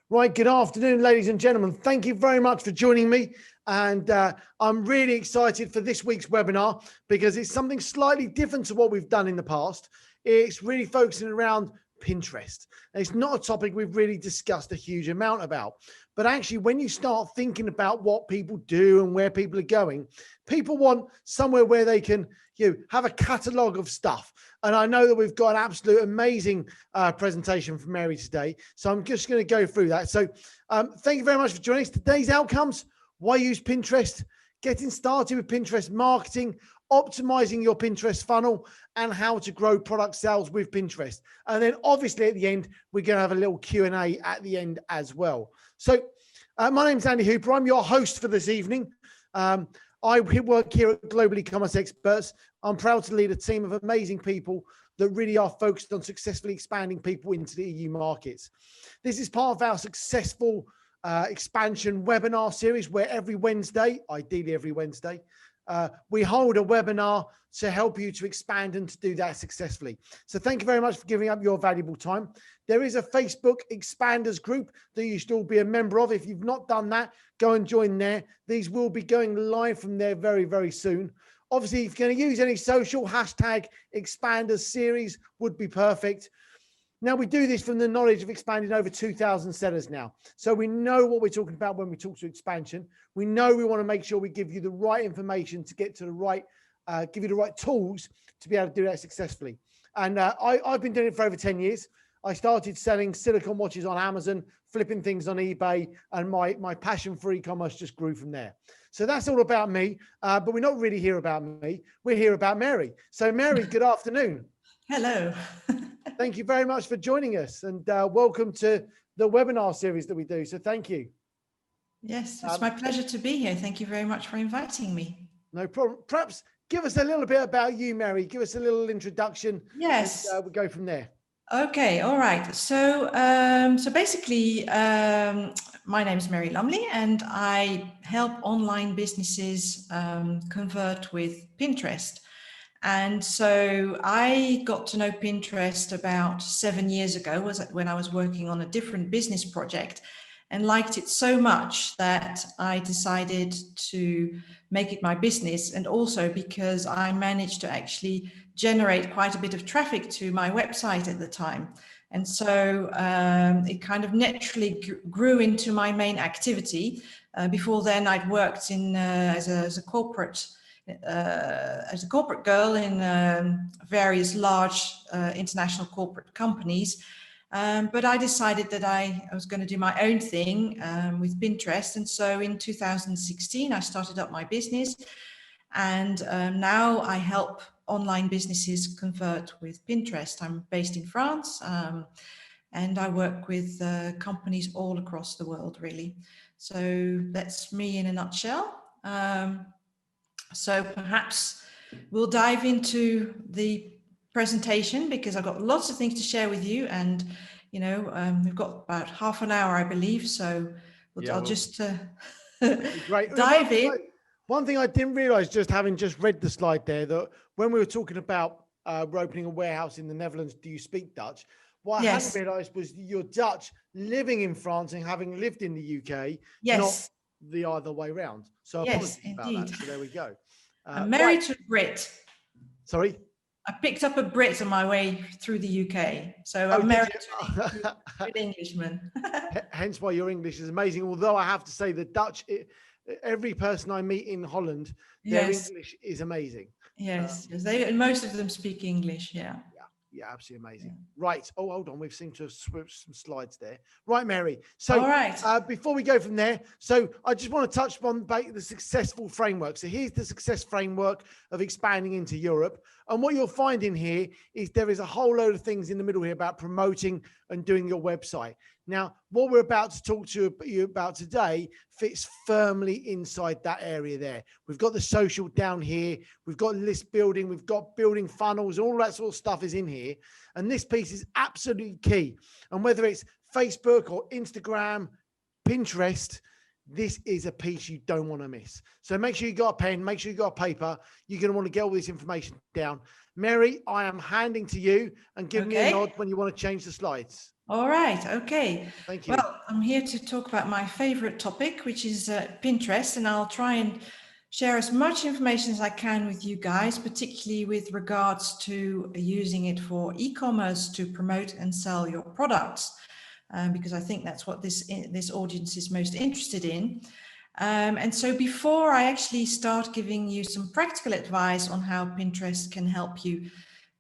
Right, good afternoon, ladies and gentlemen. Thank you very much for joining me. And I'm really excited for this week's webinar because it's something slightly different to what we've done in the past. It's really focusing around Pinterest. And it's not a topic we've really discussed a huge amount about. But actually, when you start thinking about what people do and where people are going, people want somewhere where they can have a catalogue of stuff. And I know that we've got an absolute amazing presentation from Mary today. So I'm just going to go through that. So thank you very much for joining us. Today's outcomes: why use Pinterest, getting started with Pinterest marketing, optimizing your Pinterest funnel, and how to grow product sales with Pinterest. And then obviously at the end, we're going to have a little Q&A at the end as well. So my name's Andy Hooper. I'm your host for this evening. I work here at Global E-Commerce Experts. I'm proud to lead a team of amazing people that really are focused on successfully expanding people into the EU markets. This is part of our successful expansion webinar series where every Wednesday, ideally every Wednesday, we hold a webinar to help you to expand and to do that successfully. So thank you very much for giving up your valuable time. There is a Facebook expanders group that you should all be a member of. If you've not done that, go and join there. These will be going live from there very, very soon. Obviously, if you're going to use any social, hashtag expanders series would be perfect. Now, we do this from the knowledge of expanding over 2,000 sellers now. So we know what we're talking about when we talk to expansion. We know we want to make sure we give you the right information to get to the right, give you the right tools to be able to do that successfully. And I've been doing it for over 10 years. I started selling silicone watches on Amazon, flipping things on eBay, and my passion for e-commerce just grew from there. So that's all about me, but we're not really here about me. We're here about Mary. So Mary, good afternoon. Hello. Thank you very much for joining us, and welcome to the webinar series that we do. So thank you. Yes, it's my pleasure to be here. Thank you very much for inviting me. No problem. Perhaps give us a little bit about you, Mary. Give us a little introduction. Yes. And, we'll go from there. Okay. All right. So, so basically, my name is Mary Lumley, and I help online businesses convert with Pinterest. And so I got to know Pinterest about 7 years ago, when I was working on a different business project, and liked it so much that I decided to make it my business. And also because I managed to actually generate quite a bit of traffic to my website at the time. And so it kind of naturally grew into my main activity. Before then, I'd worked in as a corporate girl in various large international corporate companies. But I decided that I was going to do my own thing with Pinterest. And so in 2016, I started up my business. And now I help online businesses convert with Pinterest. I'm based in France, and I work with companies all across the world, really. So that's me in a nutshell. So perhaps we'll dive into the presentation, because I've got lots of things to share with you, and we've got about half an hour, I believe. So I'll just dive in. One thing I didn't realize, just having just read the slide there, that when we were talking about we're opening a warehouse in the Netherlands, do you speak Dutch? What I hadn't realized was you're Dutch, living in France and having lived in the UK, not the other way around. So apologies about that. So there we go. I'm married to a Brit. Sorry? I picked up a Brit on my way through the UK. So I'm married to an Englishman. Hence why your English is amazing. Although I have to say the Dutch, every person I meet in Holland, their English is amazing. Yes, most of them speak English, Yeah, absolutely amazing. Yeah. Right. Oh, hold on. We've seemed to have switched some slides there. Right, Mary. So before we go from there, so I just want to touch on the successful framework. So here's the success framework of expanding into Europe. And what you'll find in here is there is a whole load of things in the middle here about promoting and doing your website. Now, what we're about to talk to you about today fits firmly inside that area there. We've got the social down here. We've got list building. We've got building funnels. All that sort of stuff is in here. And this piece is absolutely key. And whether it's Facebook or Instagram, Pinterest, this is a piece you don't want to miss. So make sure you got a pen, make sure you got a paper. You're going to want to get all this information down. Mary, I am handing to you, and give me a nod when you want to change the slides. All right. Okay. Thank you. Well, I'm here to talk about my favorite topic, which is Pinterest, and I'll try and share as much information as I can with you guys, particularly with regards to using it for e-commerce to promote and sell your products, because I think that's what this audience is most interested in. And so before I actually start giving you some practical advice on how Pinterest can help you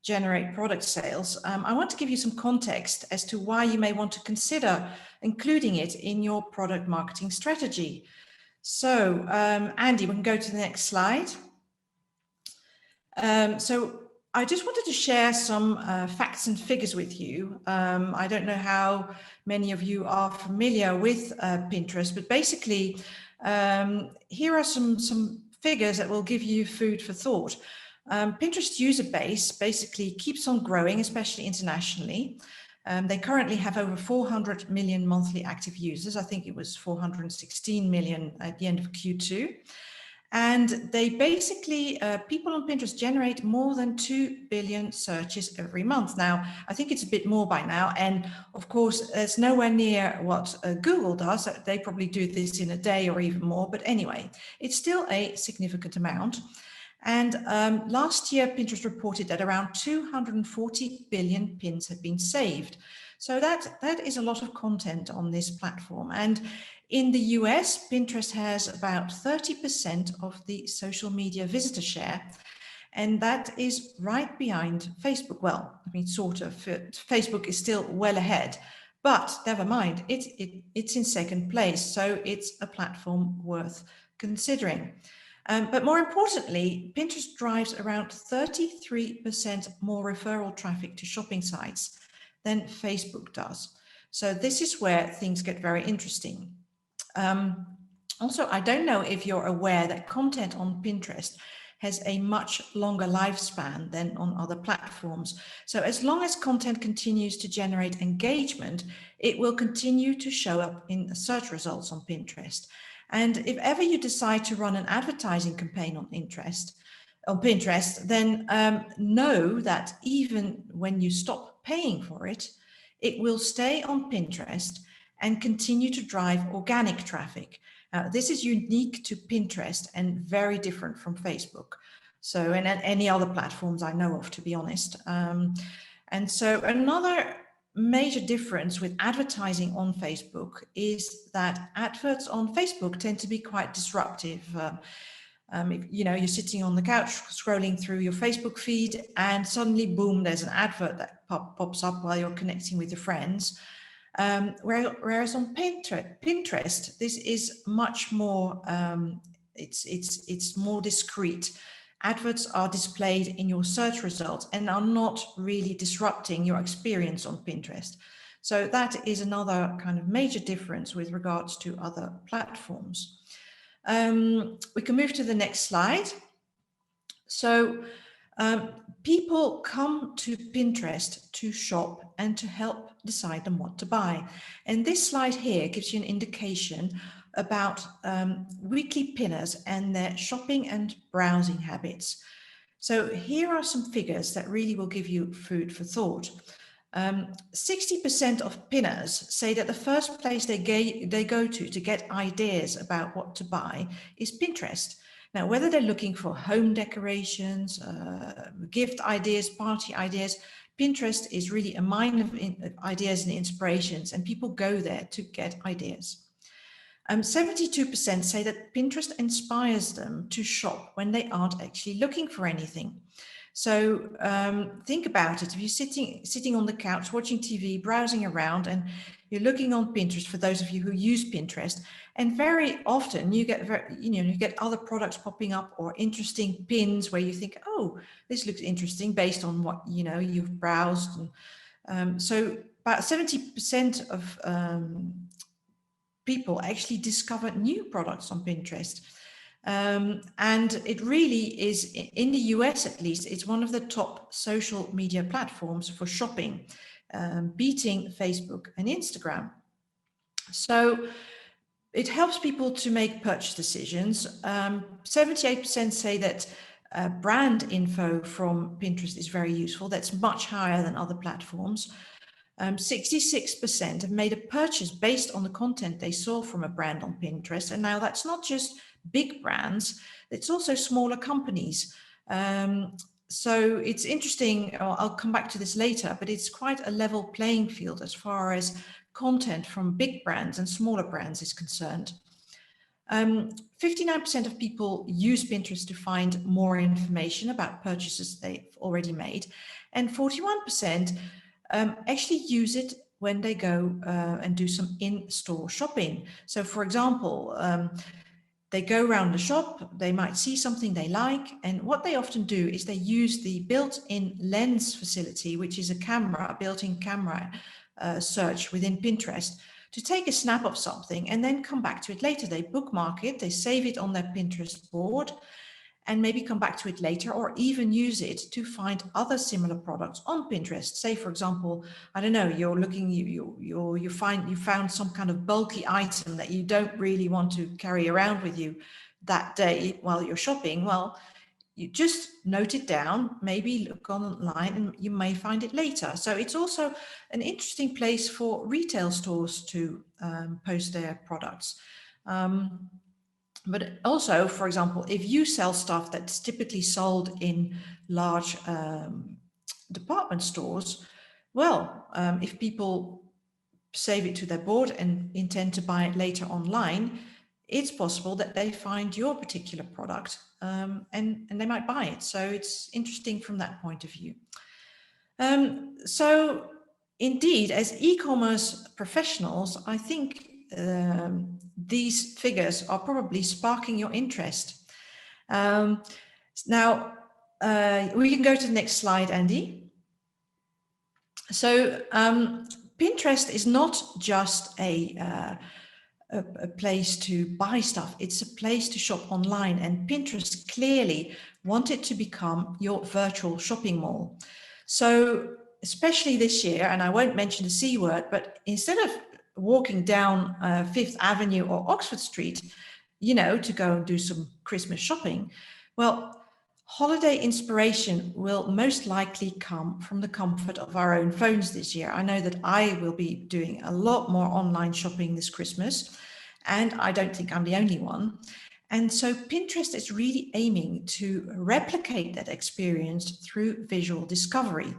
generate product sales, I want to give you some context as to why you may want to consider including it in your product marketing strategy. So, Andy, we can go to the next slide. So I just wanted to share some facts and figures with you. I don't know how many of you are familiar with Pinterest, but basically, here are some figures that will give you food for thought. Pinterest user base basically keeps on growing, especially internationally. They currently have over 400 million monthly active users. I think it was 416 million at the end of Q2. And they basically, people on Pinterest generate more than 2 billion searches every month. Now, I think it's a bit more by now. And of course, it's nowhere near what Google does. They probably do this in a day or even more. But anyway, it's still a significant amount. And last year, Pinterest reported that around 240 billion pins had been saved. So that is a lot of content on this platform. And in the US, Pinterest has about 30% of the social media visitor share. And that is right behind Facebook. Well, I mean, sort of. Facebook is still well ahead. But never mind, it's in second place. So it's a platform worth considering. But more importantly, Pinterest drives around 33% more referral traffic to shopping sites than Facebook does. So this is where things get very interesting. Also, I don't know if you're aware that content on Pinterest has a much longer lifespan than on other platforms. So as long as content continues to generate engagement, it will continue to show up in search results on Pinterest. And if ever you decide to run an advertising campaign on Pinterest, then know that even when you stop paying for it, it will stay on Pinterest and continue to drive organic traffic. This is unique to Pinterest and very different from Facebook. So, and any other platforms I know of, to be honest. And so another major difference with advertising on Facebook is that adverts on Facebook tend to be quite disruptive. If, you know, you're sitting on the couch scrolling through your Facebook feed and suddenly, boom, there's an advert that pops up while you're connecting with your friends. Whereas on Pinterest, this is much more, it's more discreet. Adverts are displayed in your search results and are not really disrupting your experience on Pinterest. So that is another kind of major difference with regards to other platforms. We can move to the next slide. So people come to Pinterest to shop and to help decide them what to buy. And this slide here gives you an indication about weekly pinners and their shopping and browsing habits. So here are some figures that really will give you food for thought. 60% of pinners say that the first place they go to get ideas about what to buy is Pinterest. Now, whether they're looking for home decorations, gift ideas, party ideas, Pinterest is really a mine of ideas and inspirations, and people go there to get ideas. 72% say that Pinterest inspires them to shop when they aren't actually looking for anything. So think about it. If you're sitting on the couch watching TV, browsing around, and you're looking on Pinterest, for those of you who use Pinterest, and very often you get other products popping up or interesting pins where you think, oh, this looks interesting based on what you've browsed. And so about 70% of people actually discover new products on Pinterest. And it really is, in the US at least, it's one of the top social media platforms for shopping, beating Facebook and Instagram. So it helps people to make purchase decisions. 78% say that brand info from Pinterest is very useful. That's much higher than other platforms. 66% have made a purchase based on the content they saw from a brand on Pinterest. And now that's not just big brands, it's also smaller companies. So it's interesting, I'll come back to this later, but it's quite a level playing field as far as content from big brands and smaller brands is concerned. 59% of people use Pinterest to find more information about purchases they've already made, and 41% actually use it when they go and do some in-store shopping. So for example, they go around the shop, they might see something they like, and what they often do is they use the built-in lens facility, which is a built-in camera search within Pinterest, to take a snap of something and then come back to it later. They bookmark it, they save it on their Pinterest board, and maybe come back to it later, or even use it to find other similar products on Pinterest. Say, for example, I don't know, you're looking, you found some kind of bulky item that you don't really want to carry around with you that day while you're shopping. Well, you just note it down, maybe look online, and you may find it later. So it's also an interesting place for retail stores to post their products. But also, for example, if you sell stuff that's typically sold in large department stores, well, if people save it to their board and intend to buy it later online, it's possible that they find your particular product and they might buy it. So it's interesting from that point of view. So indeed, as e-commerce professionals, I think these figures are probably sparking your interest. Now, we can go to the next slide, Andy. So Pinterest is not just a place to buy stuff, it's a place to shop online, and Pinterest clearly wanted to become your virtual shopping mall. So especially this year, and I won't mention the C word, but instead of walking down Fifth Avenue or Oxford Street, you know, to go and do some Christmas shopping, well, holiday inspiration will most likely come from the comfort of our own phones this year. I know that I will be doing a lot more online shopping this Christmas, and I don't think I'm the only one. And so Pinterest is really aiming to replicate that experience through visual discovery.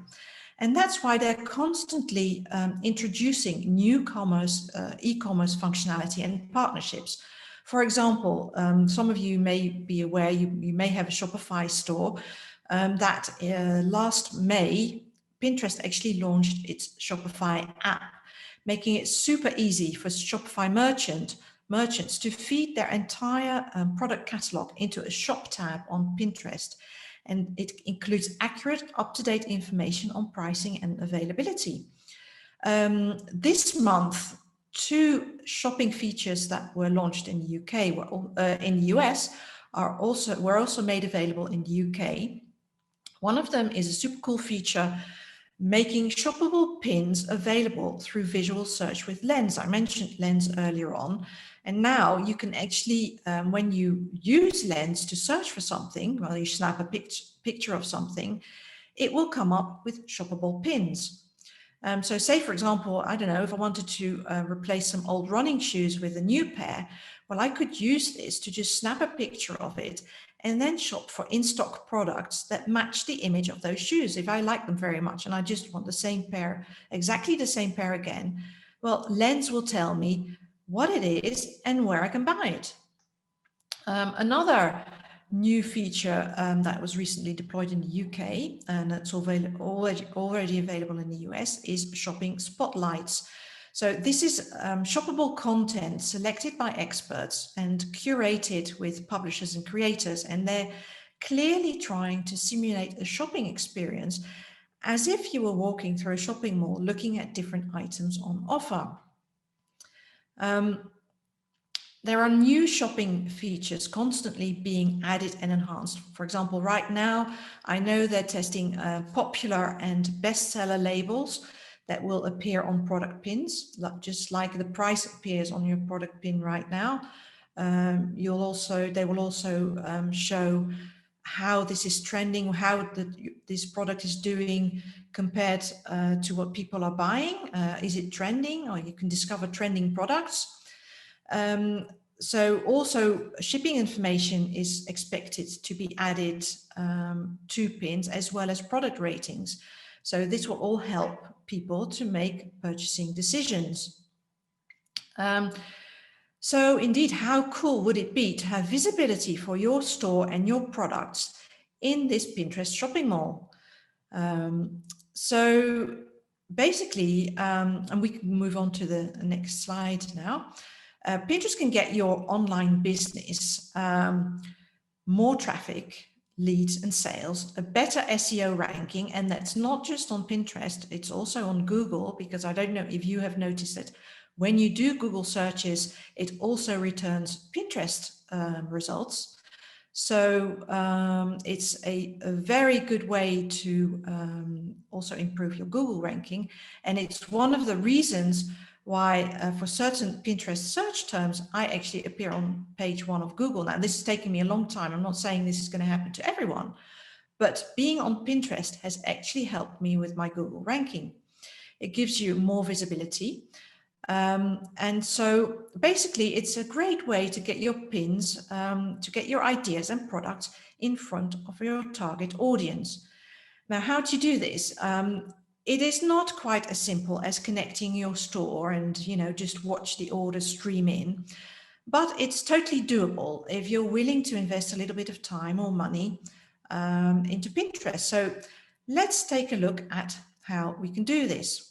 And that's why they're constantly introducing new e-commerce functionality and partnerships. For example, some of you may be aware, you may have a Shopify store that last May, Pinterest actually launched its Shopify app, making it super easy for Shopify merchants to feed their entire product catalog into a shop tab on Pinterest. And it includes accurate, up-to-date information on pricing and availability. This month, 2 shopping features that were launched in the UK, in the US, were also made available in the UK. One of them is a super cool feature making shoppable pins available through visual search with Lens. I mentioned Lens earlier on, and now you can actually, when you use Lens to search for something, well, you snap a picture of something, it will come up with shoppable pins. So say, for example, I don't know, if I wanted to replace some old running shoes with a new pair, well, I could use this to just snap a picture of it and then shop for in-stock products that match the image of those shoes. If I like them very much and I just want the same pair, exactly the same pair again, well, Lens will tell me what it is and where I can buy it. Another new feature that was recently deployed in the UK, and that's already available in the US, is shopping spotlights. So this is shoppable content selected by experts and curated with publishers and creators, and they're clearly trying to simulate a shopping experience as if you were walking through a shopping mall looking at different items on offer. There are new shopping features constantly being added and enhanced. For example, right now, I know they're testing popular and bestseller labels that will appear on product pins, just like the price appears on your product pin right now. They will also show how this is trending, how this product is doing compared to what people are buying. Is it trending? Or you can discover trending products. So also shipping information is expected to be added to pins, as well as product ratings. So this will all help people to make purchasing decisions. So indeed, how cool would it be to have visibility for your store and your products in this Pinterest shopping mall? So basically, and we can move on to the next slide now. Pinterest can get your online business more traffic, leads and sales, a better SEO ranking, and that's not just on Pinterest, it's also on Google, because I don't know if you have noticed that when you do Google searches, it also returns Pinterest results. So it's a very good way to also improve your Google ranking. And it's one of the reasons why for certain Pinterest search terms, I actually appear on page 1 of Google. Now, this is taking me a long time. I'm not saying this is going to happen to everyone, but being on Pinterest has actually helped me with my Google ranking. It gives you more visibility. And so basically it's a great way to get your pins, to get your ideas and products in front of your target audience. Now, how do you do this? It is not quite as simple as connecting your store and, just watch the orders stream in, but it's totally doable if you're willing to invest a little bit of time or money into Pinterest. So let's take a look at how we can do this.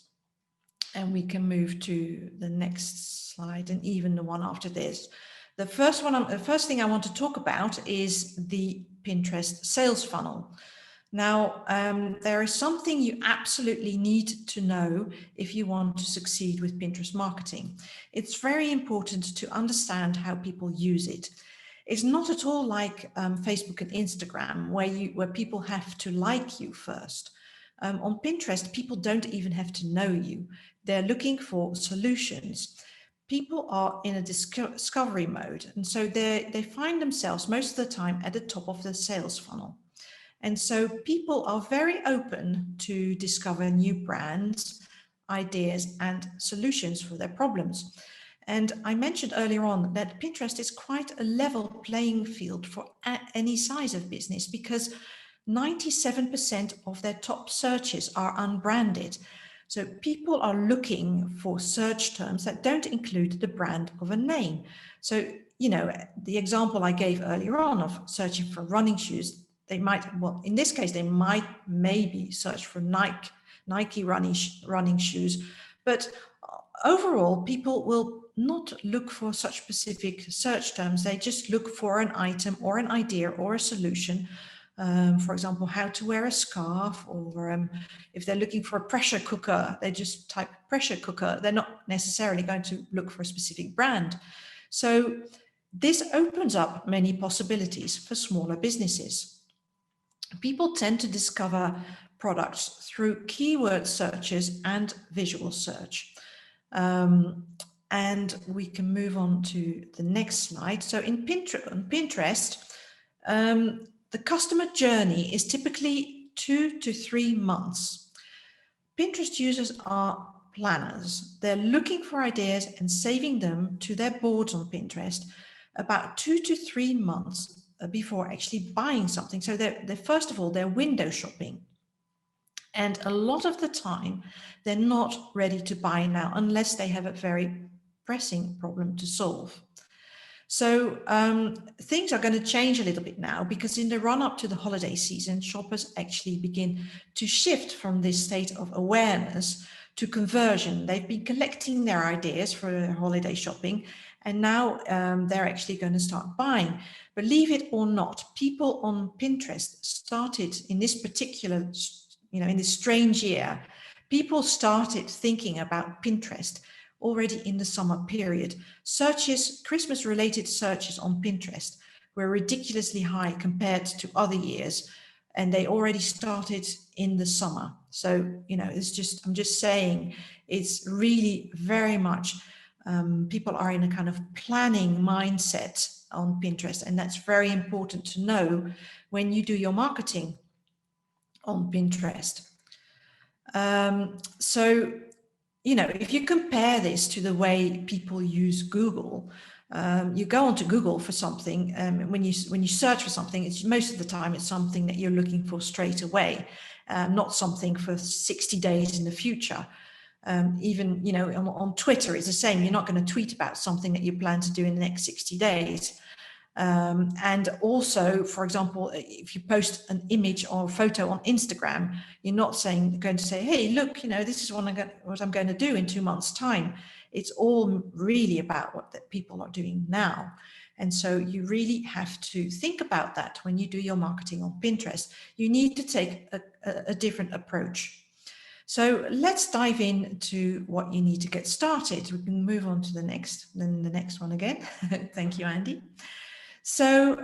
And we can move to the next slide and even the one after this. The first thing I want to talk about is the Pinterest sales funnel. Now, there is something you absolutely need to know if you want to succeed with Pinterest marketing. It's very important to understand how people use it. It's not at all like Facebook and Instagram, where people have to like you first. On Pinterest, people don't even have to know you. They're looking for solutions. People are in a discovery mode, and so they find themselves most of the time at the top of the sales funnel. And so people are very open to discover new brands, ideas, and solutions for their problems. And I mentioned earlier on that Pinterest is quite a level playing field for any size of business, because 97% of their top searches are unbranded. So people are looking for search terms that don't include the brand of a name. So, the example I gave earlier on of searching for running shoes, they might, in this case, they might maybe search for Nike running shoes, but overall, people will not look for such specific search terms. They just look for an item or an idea or a solution. For example, how to wear a scarf, or if they're looking for a pressure cooker, they just type pressure cooker. They're not necessarily going to look for a specific brand. So this opens up many possibilities for smaller businesses. People tend to discover products through keyword searches and visual search. And we can move on to the next slide. So on Pinterest, the customer journey is typically 2 to 3 months. Pinterest users are planners. They're looking for ideas and saving them to their boards on Pinterest about 2 to 3 months before actually buying something. So they're first of all, they're window shopping. And a lot of the time, they're not ready to buy now unless they have a very pressing problem to solve. So things are going to change a little bit now, because in the run up to the holiday season, shoppers actually begin to shift from this state of awareness to conversion. They've been collecting their ideas for their holiday shopping, and now they're actually going to start buying. Believe it or not, people on Pinterest started in this particular, in this strange year, people started thinking about Pinterest already in the summer period. Searches, Christmas-related searches on Pinterest were ridiculously high compared to other years, and they already started in the summer. So, I'm just saying, it's really very much people are in a kind of planning mindset on Pinterest, and that's very important to know when you do your marketing on Pinterest. So, you know, if you compare this to the way people use Google, you go onto Google for something, when you search for something, it's most of the time it's something that you're looking for straight away, not something for 60 days in the future. Even, you know, on Twitter, it's the same. You're not going to tweet about something that you plan to do in the next 60 days. And also, for example, if you post an image or a photo on Instagram, you're not going to say, hey, look, you know, this is what I'm going to do in 2 months' time. It's all really about what the people are doing now. And so you really have to think about that when you do your marketing on Pinterest. You need to take a different approach. So let's dive into what you need to get started. We can move on to the next one again. Thank you, Andy. So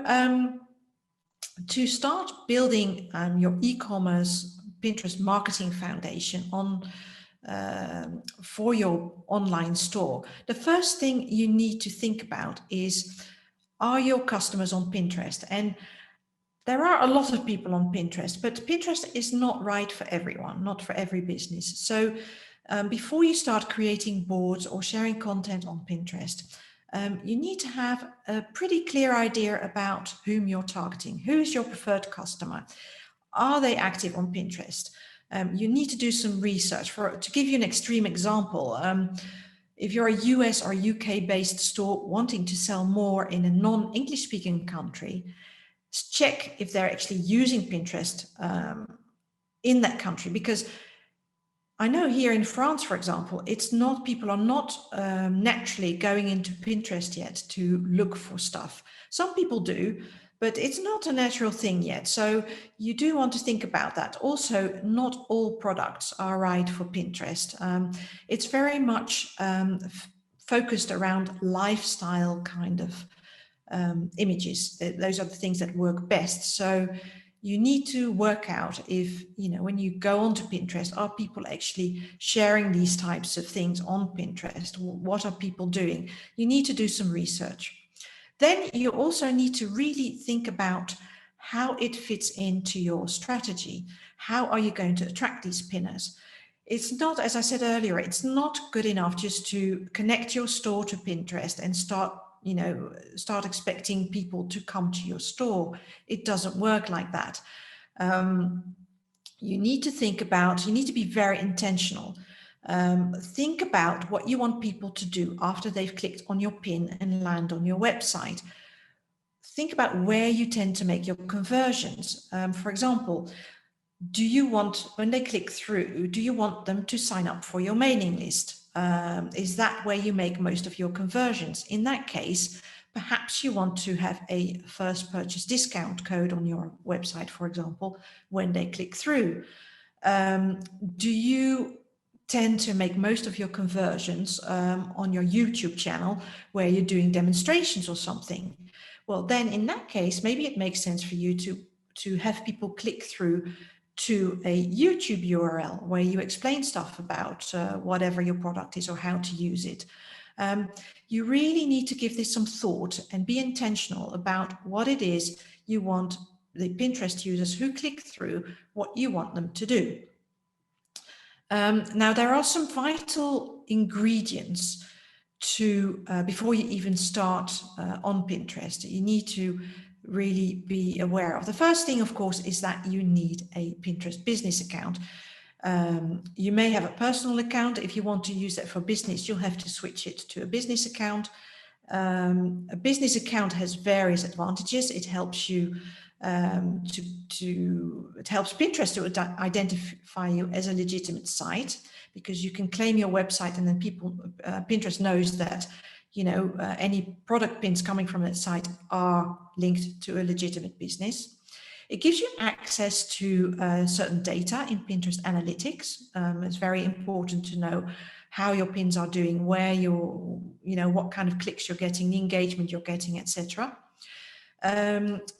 to start building your e-commerce Pinterest marketing foundation for your online store, the first thing you need to think about is, are your customers on Pinterest? And there are a lot of people on Pinterest, but Pinterest is not right for everyone, not for every business. So before you start creating boards or sharing content on Pinterest, you need to have a pretty clear idea about whom you're targeting. Who is your preferred customer? Are they active on Pinterest? You need to do some research. To give you an extreme example, if you're a US or UK based store wanting to sell more in a non-English speaking country, check if they're actually using Pinterest in that country, because I know here in France, for example, people are not naturally going into Pinterest yet to look for stuff. Some people do, but it's not a natural thing yet. So you do want to think about that. Also, not all products are right for Pinterest. It's very much focused around lifestyle kind of images. Those are the things that work best. So you need to work out if, you know, when you go onto Pinterest, are people actually sharing these types of things on Pinterest? What are people doing? You need to do some research. Then you also need to really think about how it fits into your strategy. How are you going to attract these pinners? It's not, as I said earlier, it's not good enough just to connect your store to Pinterest and start expecting people to come to your store. It doesn't work like that. You need to be very intentional. Think about what you want people to do after they've clicked on your pin and land on your website. Think about where you tend to make your conversions. For example, when they click through, do you want them to sign up for your mailing list? Is that where you make most of your conversions? In that case, perhaps you want to have a first purchase discount code on your website, for example, when they click through. Do you tend to make most of your conversions on your YouTube channel where you're doing demonstrations or something? Well, then in that case, maybe it makes sense for you to have people click through to a YouTube URL where you explain stuff about whatever your product is or how to use it. You really need to give this some thought and be intentional about what it is you want the Pinterest users who click through, what you want them to do. Now, there are some vital ingredients before you even start on Pinterest. You need to really be aware of. The first thing, of course, is that you need a Pinterest business account. You may have a personal account. If you want to use that for business, you'll have to switch it to a business account. A business account has various advantages. It helps you it helps Pinterest to identify you as a legitimate site, because you can claim your website, and then Pinterest knows that any product pins coming from that site are linked to a legitimate business. It gives you access to certain data in Pinterest analytics. It's very important to know how your pins are doing, where what kind of clicks you're getting, the engagement you're getting, etc.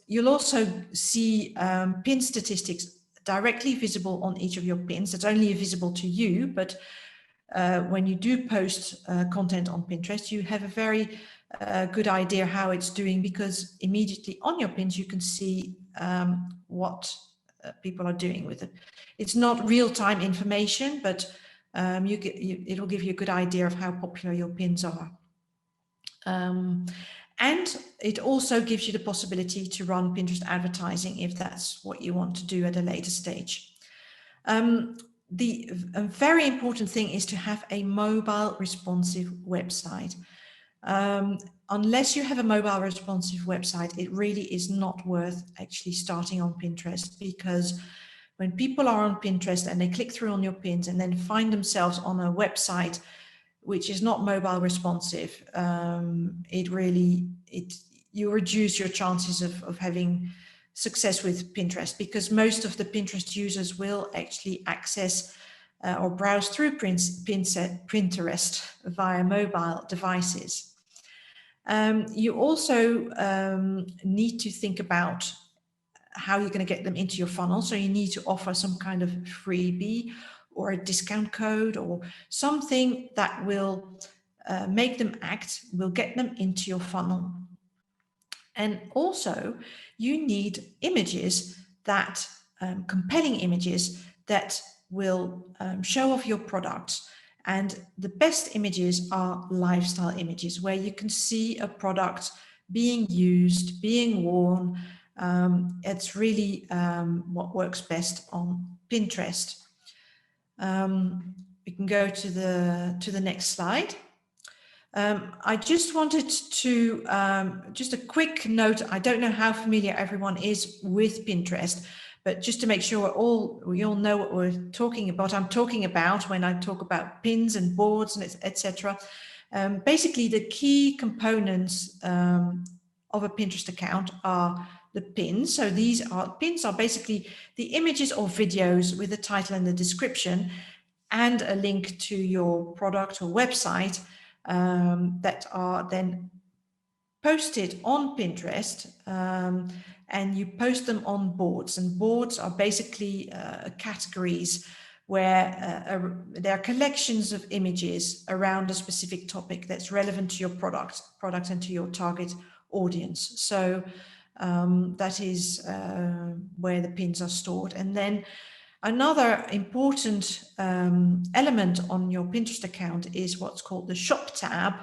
You'll also see pin statistics directly visible on each of your pins. It's only visible to you, but when you do post content on Pinterest, you have a very good idea how it's doing, because immediately on your pins you can see what people are doing with it. It's not real-time information, but it'll give you a good idea of how popular your pins are. And it also gives you the possibility to run Pinterest advertising if that's what you want to do at a later stage. A very important thing is to have a mobile responsive website. Unless you have a mobile responsive website, it really is not worth actually starting on Pinterest, because when people are on Pinterest and they click through on your pins and then find themselves on a website which is not mobile responsive, you reduce your chances of having success with Pinterest, because most of the Pinterest users will actually access or browse through Pinterest via mobile devices. You also need to think about how you're going to get them into your funnel. So you need to offer some kind of freebie or a discount code or something that will make them act, will get them into your funnel. And also you need images that, compelling images that will show off your products. And the best images are lifestyle images where you can see a product being used, being worn. It's really what works best on Pinterest. We can go to the next slide. I just wanted to, just a quick note. I don't know how familiar everyone is with Pinterest, but just to make sure we all know what we're talking about, I'm talking about when I talk about pins and boards and etc. Basically, the key components of a Pinterest account are the pins. So pins are basically the images or videos with the title and the description and a link to your product or website that are then posted on Pinterest, and you post them on boards. And boards are basically categories where there are collections of images around a specific topic that's relevant to your product and to your target audience. So that is where the pins are stored. And then another important element on your Pinterest account is what's called the shop tab.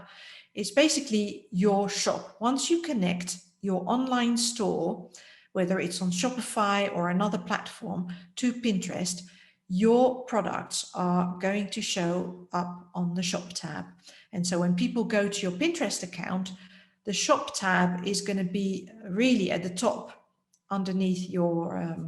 It's basically your shop. Once you connect your online store, whether it's on Shopify or another platform, to Pinterest, your products are going to show up on the shop tab. And so when people go to your Pinterest account, the shop tab is going to be really at the top underneath your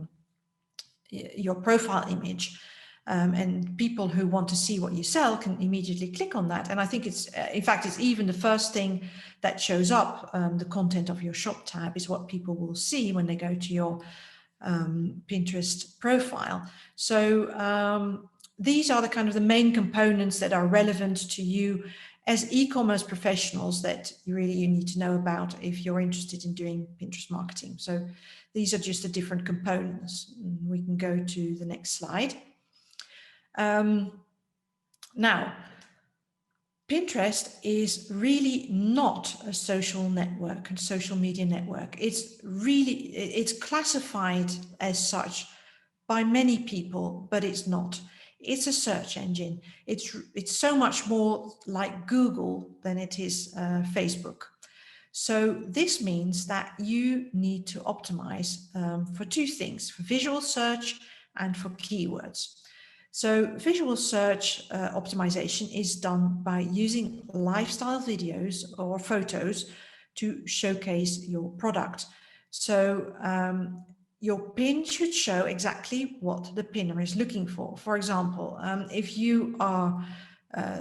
profile image. And people who want to see what you sell can immediately click on that. And I think it's, in fact, it's even the first thing that shows up. The content of your shop tab is what people will see when they go to your Pinterest profile. So these are the kind of the main components that are relevant to you as e-commerce professionals that you need to know about if you're interested in doing Pinterest marketing. So these are just the different components. We can go to the next slide. Now, Pinterest is really not a social network and social media network. It's classified as such by many people, but it's not. It's a search engine. It's so much more like Google than it is Facebook. So this means that you need to optimize for two things: for visual search and for keywords. So visual search optimization is done by using lifestyle videos or photos to showcase your product. So your pin should show exactly what the pinner is looking for. For example, if you are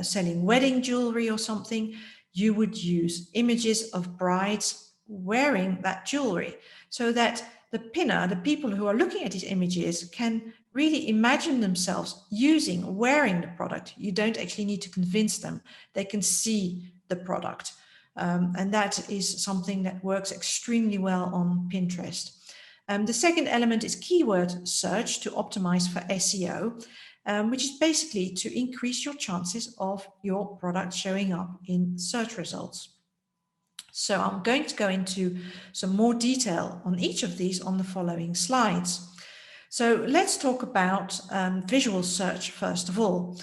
selling wedding jewelry or something, you would use images of brides wearing that jewelry so that the pinner, the people who are looking at these images, can really imagine themselves wearing the product. You don't actually need to convince them. They can see the product. And that is something that works extremely well on Pinterest. The second element is keyword search to optimize for SEO. which is basically to increase your chances of your product showing up in search results. So I'm going to go into some more detail on each of these on the following slides. So let's talk about visual search first of all.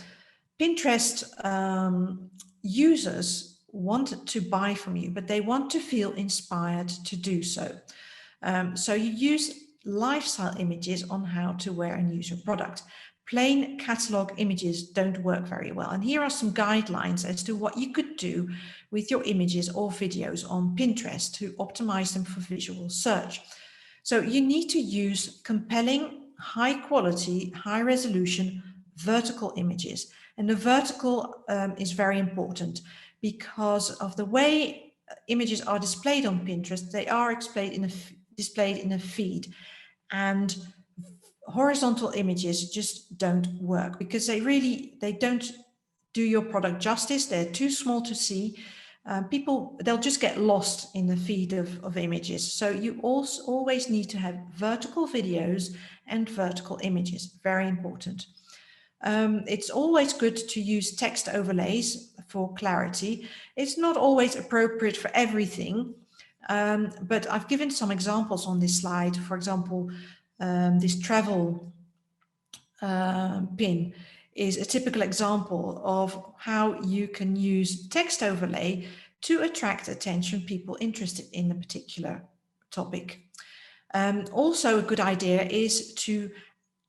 Pinterest users want to buy from you, but they want to feel inspired to do so. So you use lifestyle images on how to wear and use your product. Plain catalog images don't work very well. And here are some guidelines as to what you could do with your images or videos on Pinterest to optimize them for visual search. So you need to use compelling, high quality, high resolution, vertical images. And the vertical is very important because of the way images are displayed on Pinterest. They are displayed in a feed, and horizontal images just don't work because they don't do your product justice. They're too small to see. They'll just get lost in the feed of images. So you also always need to have vertical videos and vertical images, very important. It's always good to use text overlays for clarity. It's not always appropriate for everything, but I've given some examples on this slide. For example, this travel pin is a typical example of how you can use text overlay to attract attention, people interested in a particular topic. Also a good idea is to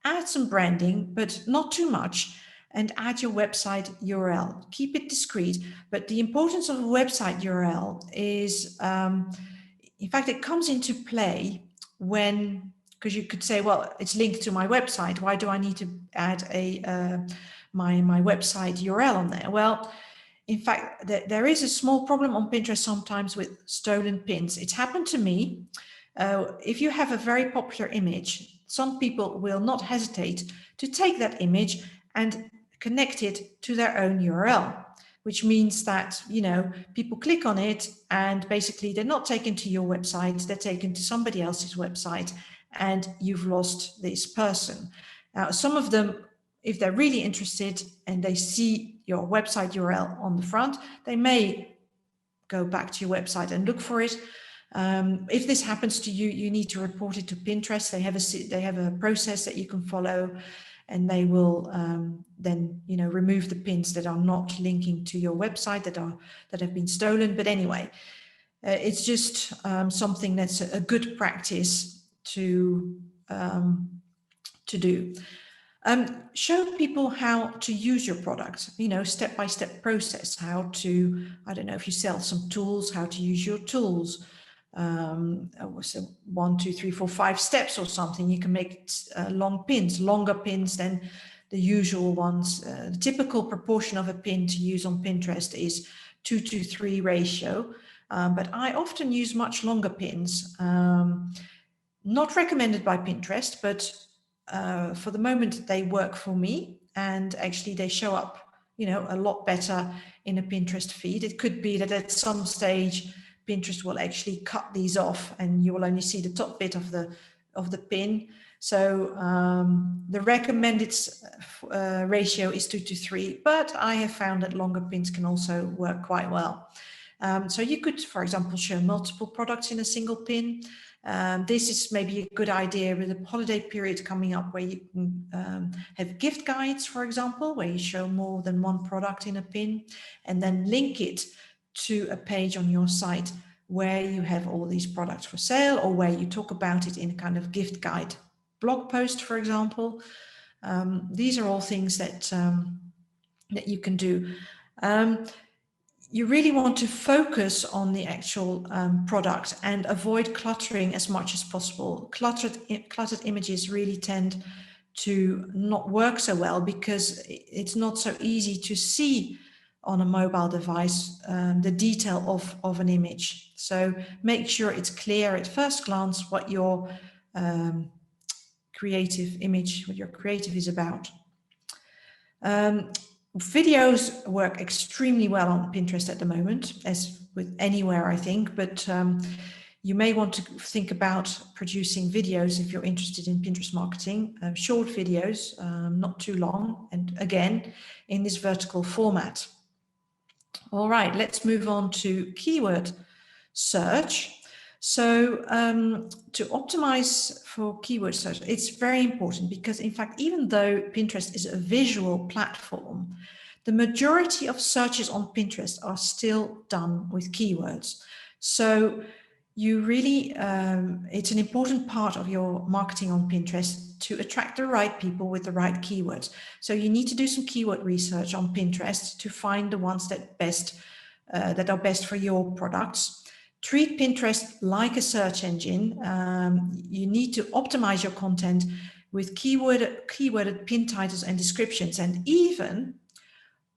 add some branding, but not too much, and add your website URL. Keep it discreet, but the importance of a website URL is, in fact, it comes into play when, because you could say, well, it's linked to my website. Why do I need to add my website URL on there? Well, in fact, there is a small problem on Pinterest sometimes with stolen pins. It's happened to me. If you have a very popular image, some people will not hesitate to take that image and connect it to their own URL, which means that, people click on it and basically they're not taken to your website, they're taken to somebody else's website, and you've lost this person. Now, some of them, if they're really interested and they see your website URL on the front, they may go back to your website and look for it. If this happens to you, you need to report it to Pinterest. They have a process that you can follow, and they will then remove the pins that are not linking to your website that have been stolen. But anyway, it's just something that's a good practice to do. Show people how to use your product, step-by-step process, how to, I don't know, if you sell some tools, how to use your tools. So 1, 2, 3, 4, 5 steps or something. You can make long pins, longer pins than the usual ones. The typical proportion of a pin to use on Pinterest is 2-to-3 ratio, but I often use much longer pins. Not recommended by Pinterest, but for the moment they work for me, and actually they show up, a lot better in a Pinterest feed. It could be that at some stage Pinterest will actually cut these off and you will only see the top bit of the pin. So the recommended ratio is 2-to-3, but I have found that longer pins can also work quite well. So you could, for example, show multiple products in a single pin. This is maybe a good idea with a holiday period coming up, where you can have gift guides, for example, where you show more than one product in a pin and then link it to a page on your site where you have all these products for sale, or where you talk about it in a kind of gift guide blog post, for example. These are all things that you can do. You really want to focus on the actual product and avoid cluttering as much as possible. Cluttered images really tend to not work so well because it's not so easy to see on a mobile device the detail of an image. So make sure it's clear at first glance what your creative is about. Videos work extremely well on Pinterest at the moment, as with anywhere, I think, but You may want to think about producing videos if you're interested in Pinterest marketing, short videos, not too long, and again, in this vertical format. All right, let's move on to keyword search. So to optimize for keyword search, it's very important because, in fact, even though Pinterest is a visual platform, the majority of searches on Pinterest are still done with keywords. So you really, it's an important part of your marketing on Pinterest to attract the right people with the right keywords. So you need to do some keyword research on Pinterest to find the ones that are best for your products. Treat Pinterest like a search engine. You need to optimize your content with keyworded pin titles and descriptions, and even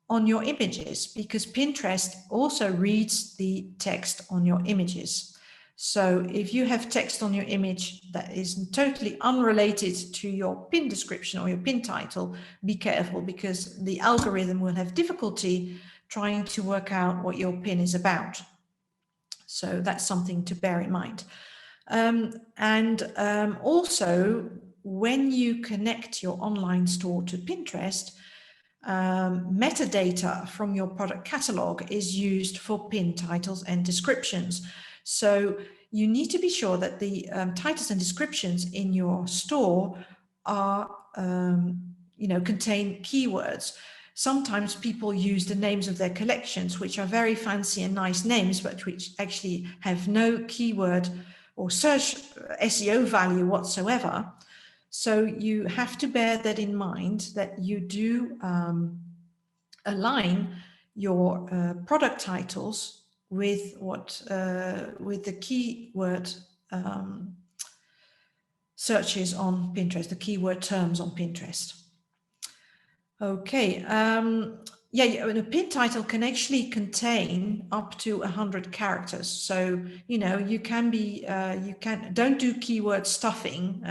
on your images, because Pinterest also reads the text on your images. So if you have text on your image that is totally unrelated to your pin description or your pin title, be careful, because the algorithm will have difficulty trying to work out what your pin is about. So that's something to bear in mind. Also, when you connect your online store to Pinterest, metadata from your product catalog is used for pin titles and descriptions. So you need to be sure that the titles and descriptions in your store are, contain keywords. Sometimes people use the names of their collections, which are very fancy and nice names, but which actually have no keyword or search SEO value whatsoever. So you have to bear that in mind, that you do align your product titles with with the keyword searches on Pinterest, the keyword terms on Pinterest. Okay, a pin title can actually contain up to 100 characters. So, you can be, don't do keyword stuffing.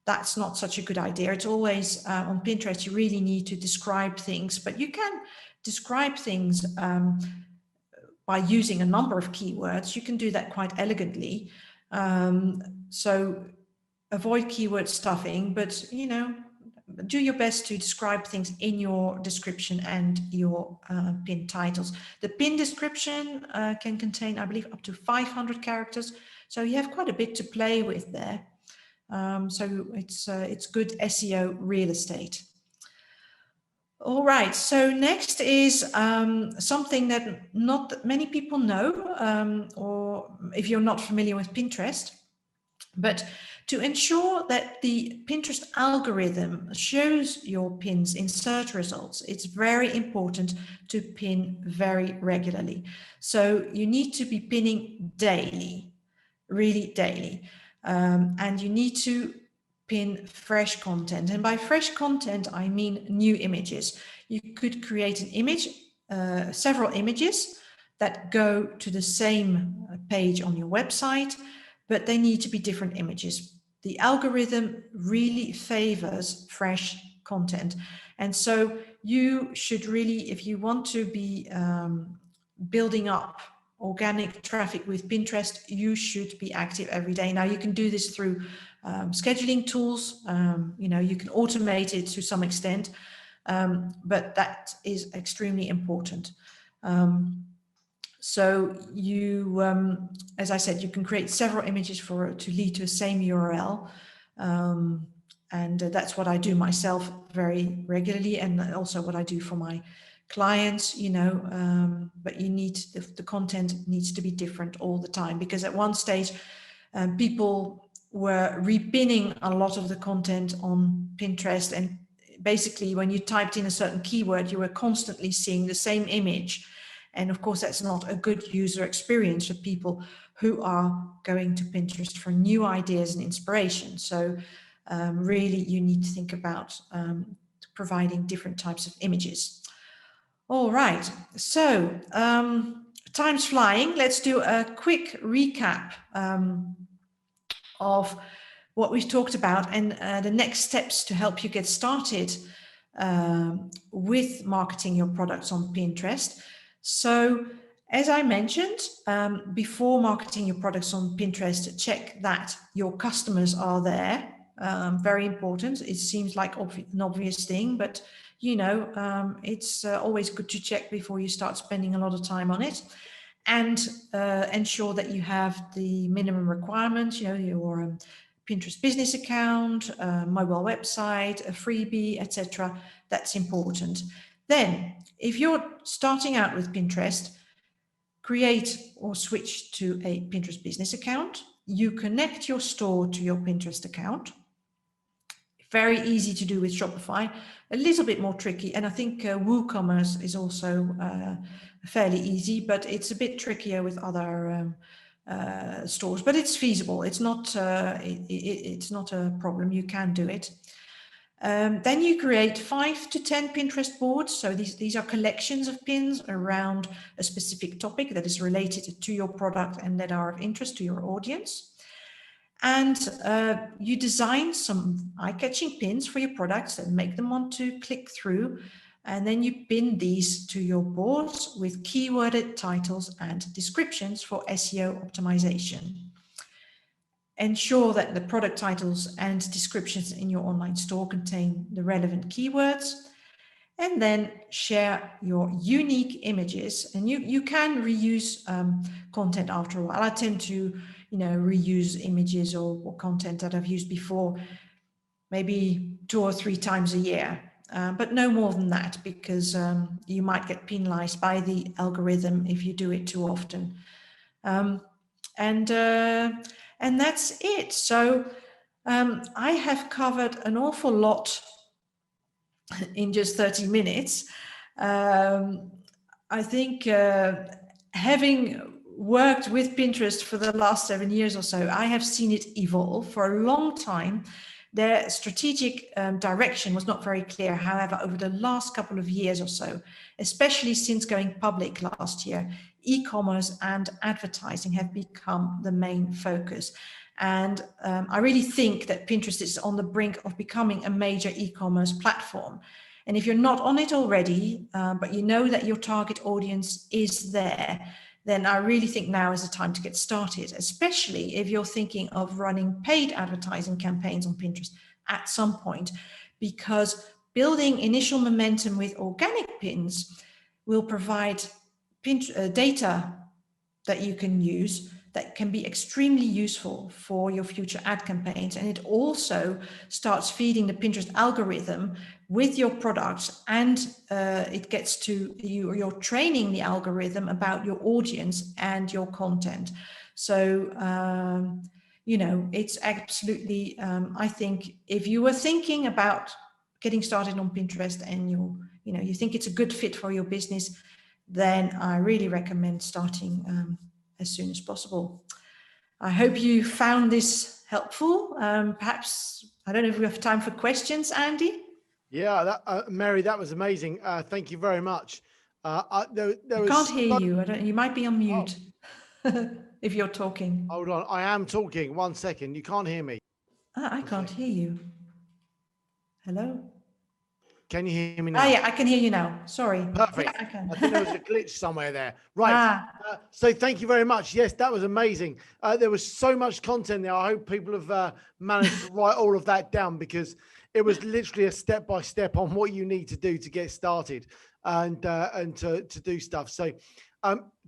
That's not such a good idea. It's always on Pinterest, you really need to describe things, but you can describe things by using a number of keywords. You can do that quite elegantly. So avoid keyword stuffing, but, do your best to describe things in your description and your pin titles. The pin description can contain, I believe, up to 500 characters. So you have quite a bit to play with there. So it's good SEO real estate. All right, so next is something that not that many people know, or if you're not familiar with Pinterest, but to ensure that the Pinterest algorithm shows your pins in search results, it's very important to pin very regularly. So you need to be pinning daily, really daily. And you need to pin fresh content. And by fresh content, I mean new images. You could create an image, several images that go to the same page on your website, but they need to be different images. The algorithm really favors fresh content. And so you should really, if you want to be building up organic traffic with Pinterest, you should be active every day. Now you can do this through scheduling tools. You can automate it to some extent, but that is extremely important. So you, as I said, you can create several images to lead to the same URL. And that's what I do myself very regularly, and also what I do for my clients, but you need, the content needs to be different all the time, because at one stage, people were repinning a lot of the content on Pinterest. And basically when you typed in a certain keyword, you were constantly seeing the same image. And of course, that's not a good user experience for people who are going to Pinterest for new ideas and inspiration. So really, you need to think about providing different types of images. All right, so time's flying. Let's do a quick recap of what we've talked about and the next steps to help you get started with marketing your products on Pinterest. So As I mentioned, before marketing your products on Pinterest, check that your customers are there. Very important. It seems like an obvious thing, but it's always good to check before you start spending a lot of time on it. And ensure that you have the minimum requirements, your Pinterest business account, mobile website, a freebie, etc. That's important. Then, if you're starting out with Pinterest, create or switch to a Pinterest business account. You connect your store to your Pinterest account. Very easy to do with Shopify, a little bit more tricky. And I think WooCommerce is also fairly easy, but it's a bit trickier with other stores, but it's feasible. It's not a problem. You can do it. Then you create 5 to 10 Pinterest boards. So these are collections of pins around a specific topic that is related to your product and that are of interest to your audience. And you design some eye-catching pins for your products and make them want to click through. And then you pin these to your boards with keyworded titles and descriptions for SEO optimization. Ensure that the product titles and descriptions in your online store contain the relevant keywords, and then share your unique images. And you can reuse content after a while. I tend to, reuse images or content that I've used before, maybe 2 or 3 times a year, but no more than that, because you might get penalized by the algorithm if you do it too often. And that's it. So I have covered an awful lot in just 30 minutes. I think having worked with Pinterest for the last 7 years or so, I have seen it evolve. For a long time, their strategic direction was not very clear. However, over the last couple of years or so, especially since going public last year, e-commerce and advertising have become the main focus. And I really think that Pinterest is on the brink of becoming a major e-commerce platform. And if you're not on it already, but you know that your target audience is there, then I really think now is the time to get started, especially if you're thinking of running paid advertising campaigns on Pinterest at some point, because building initial momentum with organic pins will provide data that you can use that can be extremely useful for your future ad campaigns. And it also starts feeding the Pinterest algorithm with your products, and it gets to you're training the algorithm about your audience and your content. So, it's absolutely, I think if you were thinking about getting started on Pinterest and you think it's a good fit for your business, then I really recommend starting as soon as possible. I hope you found this helpful. Perhaps, I don't know if we have time for questions, Andy? Yeah, Mary, that was amazing. Thank you very much. I can't hear you. You might be on mute if you're talking. Hold on, I am talking. 1 second. You can't hear me. I can't hear you. Hello? Can you hear me now? Yeah, I can hear you now. Sorry. Perfect. Yeah, I can. I think there was a glitch somewhere there. Right. So thank you very much. Yes, that was amazing. There was so much content there. I hope people have managed to write all of that down, because it was literally a step-by-step on what you need to do to get started and to do stuff. So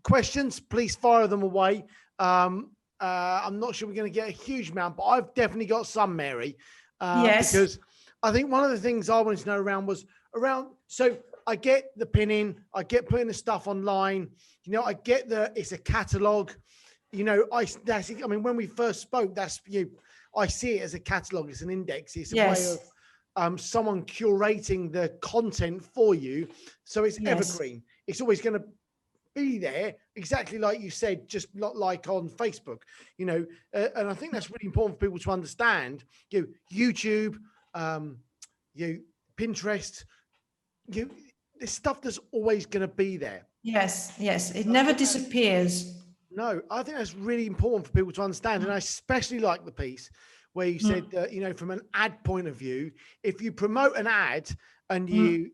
questions, please fire them away. I'm not sure we're going to get a huge amount, but I've definitely got some, Mary. Yes. Because I think one of the things I wanted to know so I get the pinning, I get putting the stuff online, I get it's a catalog, when we first spoke, I see it as a catalog, it's an index, it's a way of someone curating the content for you. So it's evergreen. It's always going to be there, exactly like you said, just not like on Facebook, and I think that's really important for people to understand. YouTube, Pinterest, this stuff that's always going to be there. Yes, it never disappears. No, I think that's really important for people to understand. And I especially like the piece where you said that, from an ad point of view, if you promote an ad and you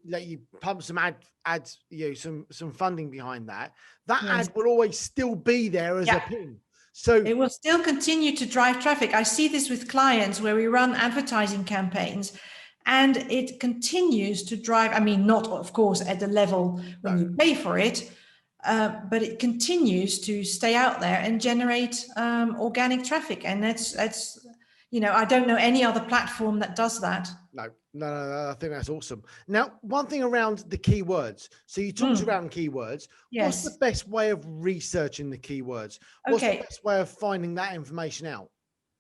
pump some ads, some funding behind that, that Yes. ad will always still be there as a pin. So it will still continue to drive traffic. I see this with clients where we run advertising campaigns, and it continues to drive. I mean, not of course at the level when you pay for it, but it continues to stay out there and generate organic traffic. And that's I don't know any other platform that does that. No, I think that's awesome. Now, one thing around the keywords. So you talked around keywords. Yes. What's the best way of researching the keywords? What's the best way of finding that information out?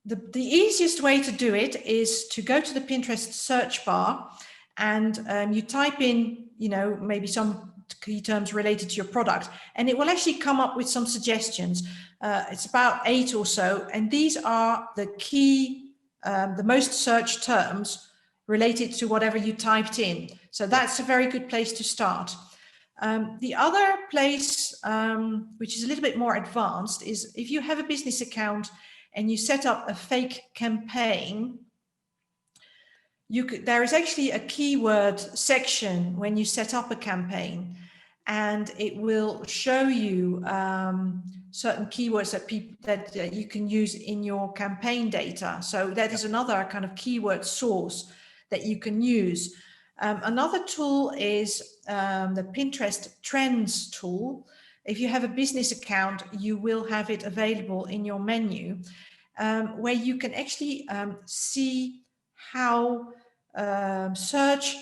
The easiest way to do it is to go to the Pinterest search bar, and you type in, maybe some key terms related to your product, and it will actually come up with some suggestions. It's about 8 or so, and these are the key, the most searched terms related to whatever you typed in. So that's a very good place to start. The other place, which is a little bit more advanced, is if you have a business account and you set up a fake campaign, there is actually a keyword section when you set up a campaign, and it will show you certain keywords that you can use in your campaign data. So that is another kind of keyword source that you can use. Another tool is the Pinterest Trends tool. If you have a business account, you will have it available in your menu, where you can actually see how search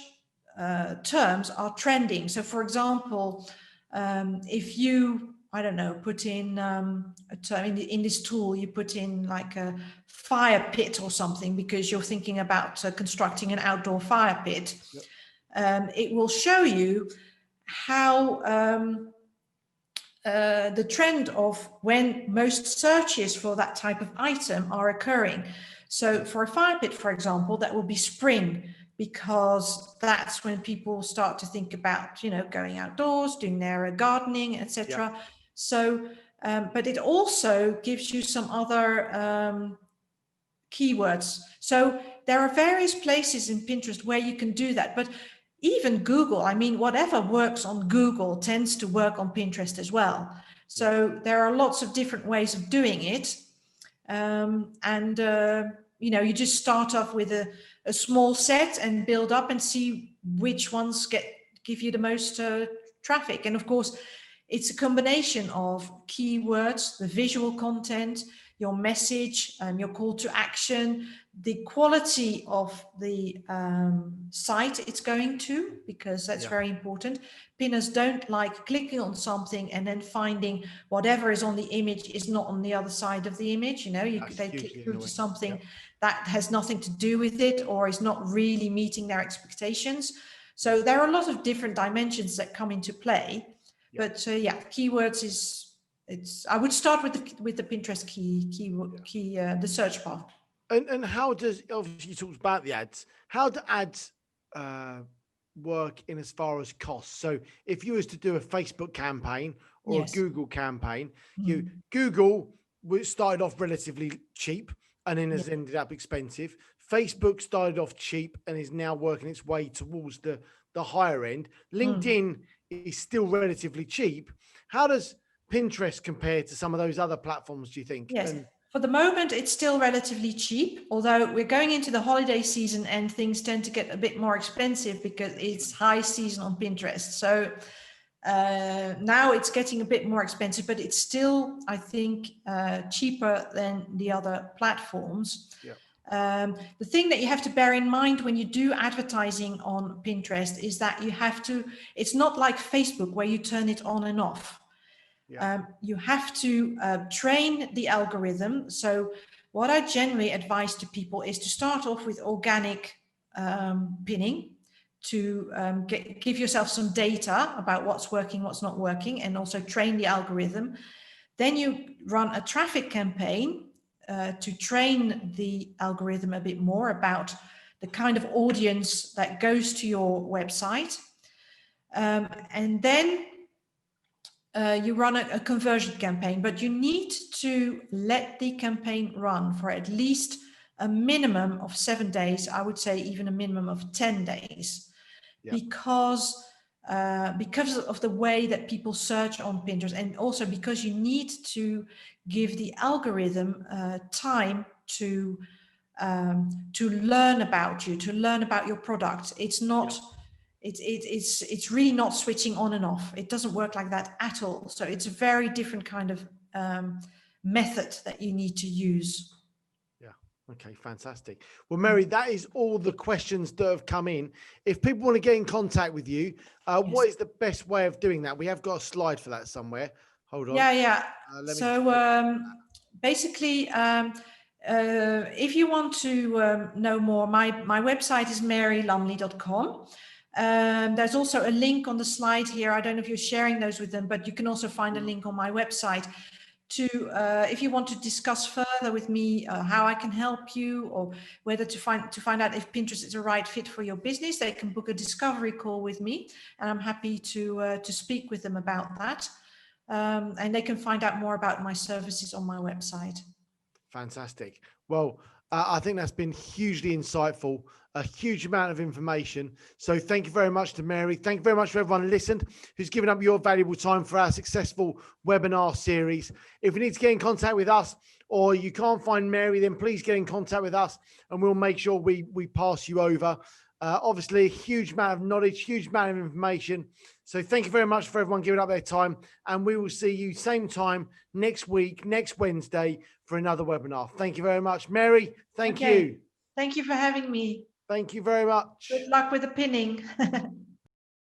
terms are trending. So for example, if you, I don't know, put in a term in this tool, you put in like a fire pit or something because you're thinking about constructing an outdoor fire pit. It will show you how the trend of when most searches for that type of item are occurring. So for a fire pit, for example, that will be spring, because that's when people start to think about, going outdoors, doing their gardening, etc. So, but it also gives you some other keywords. So there are various places in Pinterest where you can do that, but even Google, I mean, whatever works on Google tends to work on Pinterest as well. So there are lots of different ways of doing it. You just start off with a small set and build up and see which ones give you the most traffic. And of course, it's a combination of keywords, the visual content, your message, your call to action, the quality of the site it's going to, because that's very important. Pinners don't like clicking on something and then finding whatever is on the image is not on the other side of the image. They click through to something that has nothing to do with it or is not really meeting their expectations. So there are a lot of different dimensions that come into play. But keywords I would start with the Pinterest the search bar. And how does, obviously you talked about the ads, how do ads work in as far as costs? So if you was to do a Facebook campaign or a Google campaign, Google started off relatively cheap and then has ended up expensive. Facebook started off cheap and is now working its way towards the higher end. LinkedIn is still relatively cheap. How does Pinterest compare to some of those other platforms, do you think? Yes. For the moment, it's still relatively cheap, although we're going into the holiday season and things tend to get a bit more expensive because it's high season on Pinterest. So now it's getting a bit more expensive, but it's still, I think, cheaper than the other platforms. The thing that you have to bear in mind when you do advertising on Pinterest is that it's not like Facebook where you turn it on and off. You have to train the algorithm. So what I generally advise to people is to start off with organic pinning to give yourself some data about what's working, what's not working, and also train the algorithm. Then you run a traffic campaign to train the algorithm a bit more about the kind of audience that goes to your website. And then you run a conversion campaign, but you need to let the campaign run for at least a minimum of 7 days. I would say even a minimum of 10 days. Yeah. because of the way that people search on Pinterest, and also because you need to give the algorithm time to learn about you, to learn about your product. It's not, it's really not switching on and off. It doesn't work like that at all. So it's a very different kind of method that you need to use. Yeah. Okay, fantastic. Well, Mary, that is all the questions that have come in. If people want to get in contact with you, what is the best way of doing that? We have got a slide for that somewhere. Hold on. Yeah. So basically, if you want to know more, my website is marylumley.com. There's also a link on the slide here. I don't know if you're sharing those with them, but you can also find a link on my website to if you want to discuss further with me how I can help you, or whether to find out if Pinterest is a right fit for your business. They can book a discovery call with me, and I'm happy to speak with them about that. And they can find out more about my services on my website. Fantastic. Well, I think that's been hugely insightful, a huge amount of information. So thank you very much to Mary. Thank you very much for everyone who listened, who's given up your valuable time for our successful webinar series. If you need to get in contact with us, or you can't find Mary, then please get in contact with us and we'll make sure we pass you over. Obviously, a huge amount of knowledge, huge amount of information. So thank you very much for everyone giving up their time. And we will see you same time next week, next Wednesday, for another webinar. Thank you very much. Mary, thank you. Thank you for having me. Thank you very much. Good luck with the pinning.